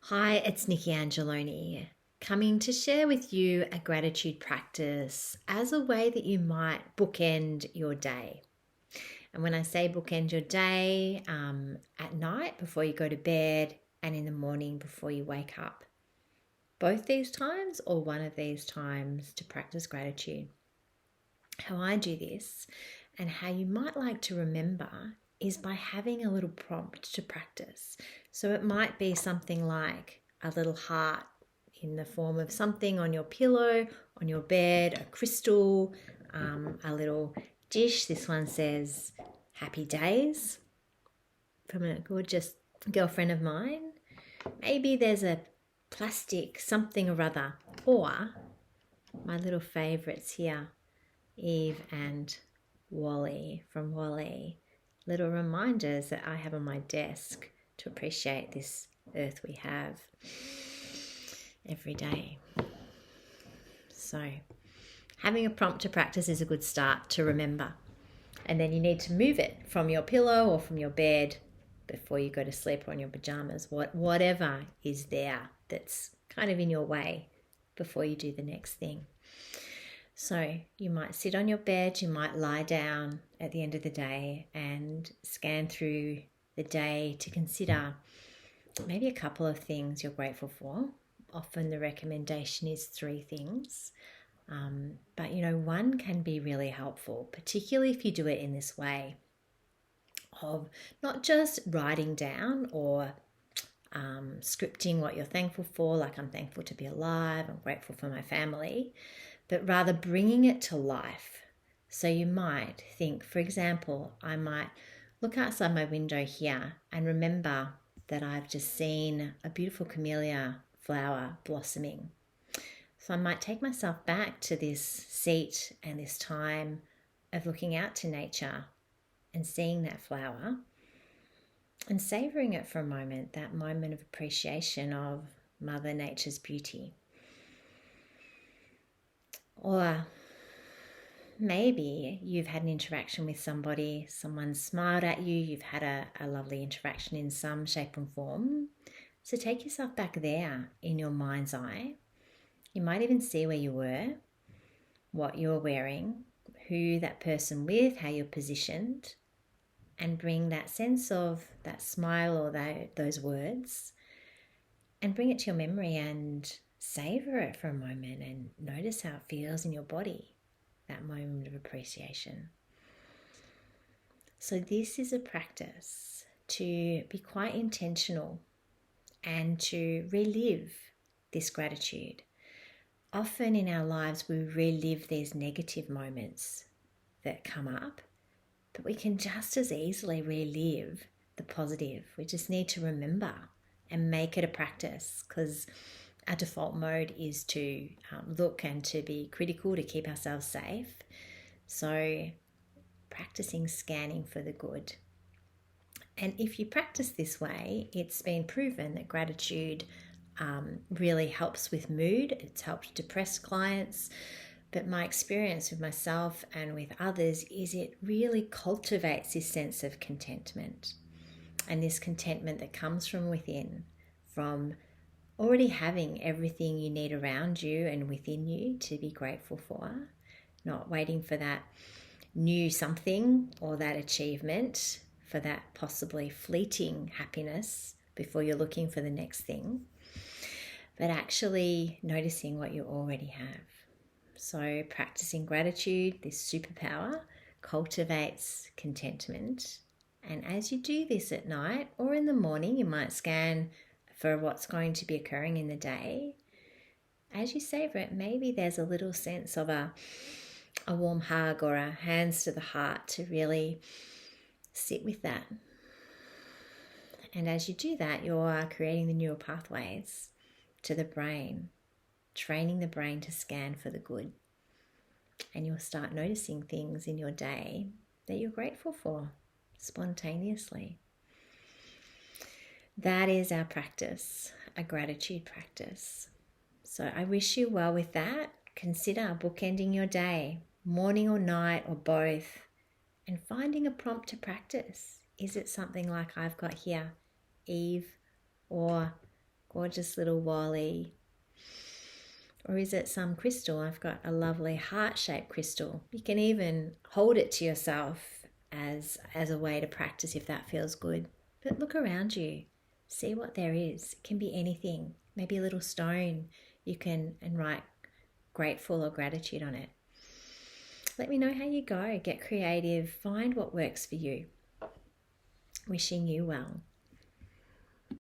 Hi, it's Nikki Angeloni, coming to share with you a gratitude practice as a way that you might bookend your day. And when I say bookend your day, at night before you go to bed and in the morning before you wake up. Both these times or one of these times to practice gratitude. How I do this and how you might like to remember is by having a little prompt to practice. So it might be something like a little heart in the form of something on your pillow, on your bed, a crystal, a little dish. This one says happy days from a gorgeous girlfriend of mine. Maybe there's a plastic something or other, or my little favorites here, Eve and Wally from Wally. Little reminders that I have on my desk to appreciate this earth we have every day. So having a prompt to practice is a good start to remember. And then you need to move it from your pillow or from your bed before you go to sleep or in your pajamas, whatever is there that's kind of in your way before you do the next thing. So you might sit on your bed, you might lie down at the end of the day and scan through the day to consider maybe a couple of things you're grateful for. Often the recommendation is 3 things. But one can be really helpful, particularly if you do it in this way of not just writing down or scripting what you're thankful for, like I'm thankful to be alive, I'm grateful for my family, but rather bringing it to life. So you might think, for example, I might look outside my window here and remember that I've just seen a beautiful camellia flower blossoming. So I might take myself back to this seat and this time of looking out to nature and seeing that flower and savoring it for a moment, that moment of appreciation of Mother Nature's beauty. Or maybe you've had an interaction with somebody, someone smiled at you, you've had a lovely interaction in some shape and form. So take yourself back there in your mind's eye. You might even see where you were, what you're wearing, who that person with, how you're positioned, and bring that sense of that smile or those words and bring it to your memory and savor it for a moment and notice how it feels in your body, that moment of appreciation. So this is a practice to be quite intentional and to relive this gratitude. Often in our lives we relive these negative moments that come up, but we can just as easily relive the positive. We just need to remember and make it a practice, because our default mode is to look and to be critical to keep ourselves safe. So practicing scanning for the good. And if you practice this way, it's been proven that gratitude really helps with mood. It's helped depressed clients. But my experience with myself and with others is it really cultivates this sense of contentment. And this contentment that comes from within, from already having everything you need around you and within you to be grateful for, not waiting for that new something or that achievement, for that possibly fleeting happiness before you're looking for the next thing, but actually noticing what you already have. So practicing gratitude, this superpower, cultivates contentment. And as you do this at night or in the morning, you might scan for what's going to be occurring in the day. As you savor it, maybe there's a little sense of a warm hug or a hands to the heart to really sit with that. And as you do that, you're creating the neural pathways to the brain, training the brain to scan for the good. And you'll start noticing things in your day that you're grateful for spontaneously. That is our practice, a gratitude practice. So I wish you well with that. Consider bookending your day, morning or night or both, and finding a prompt to practice. Is it something like I've got here, Eve, or gorgeous little Wally. Or is it some crystal? I've got a lovely heart-shaped crystal. You can even hold it to yourself as a way to practice if that feels good. But look around you. See what there is. It can be anything. Maybe a little stone you can and write grateful or gratitude on it. Let me know how you go. Get creative. Find what works for you. Wishing you well.